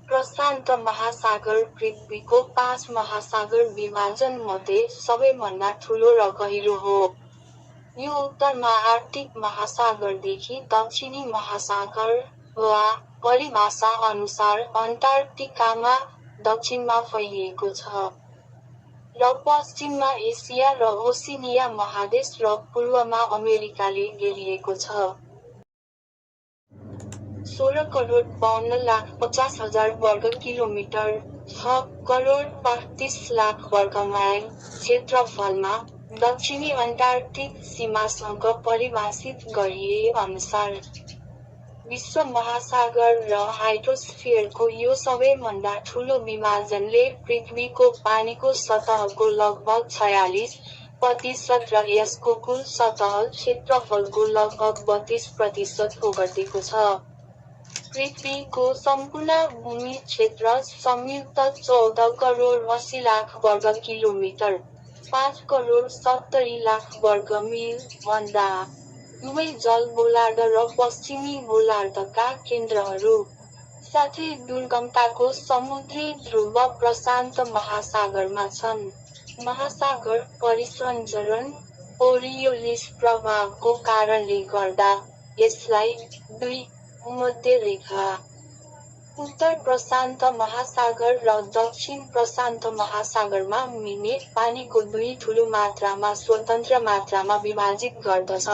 प्रशान्त महासागर पृथ्वीको 5 महासागर विभाजन मध्ये सबैभन्दा ठूलो र गहिरो हो। यो उत्तरमा आर्कटिक महासागरदेखि दक्षिणी महासागर वा परिभाषा अनुसार अन्टार्कटिकामा दक्षिणमा फैलिएको छ र पश्चिममा एसिया र ओसिनिया महादेश र पूर्वमा अमेरिकाले घेरिएको छ। 16,52,50,000 वर्ग किलोमिटर 6,35,00,000 वर्ग माइल क्षेत्रफलमा दक्षिणी अन्टार्कटिक सीमासँग परिभाषित गरिए अनुसार विश्व महासागर र हाइड्रोस्फियरको यो सबैभन्दा ठूलो विभाजनले पृथ्वीको पानीको सतहको लगभग 46% र यसको कुल सतह क्षेत्रफलको लगभग 32% ओगटेको छ। पृथ्वीको सम्पूर्ण भूमि क्षेत्र संयुक्त 14,80,00,000 वर्ग किलोमिटर 5,70,00,000 वर्ग मिल भन्दा दुवै जल गोलार्ध र पश्चिमी गोलार्धका केन्द्रहरू साथै दुर्गमताको समुद्री ध्रुव प्रशान्त महासागरमा छन्। महासागर परिसञ्चरण कोरियोलिस प्रभावको कारणले गर्दा यसलाई दुई भूमध्य रेखा उत्तर प्रशान्त महासागर र दक्षिण प्रशान्त महासागरमा मिल्ने पानीको दुई ठूलो मात्रामा स्वतन्त्र मात्रामा विभाजित गर्दछ।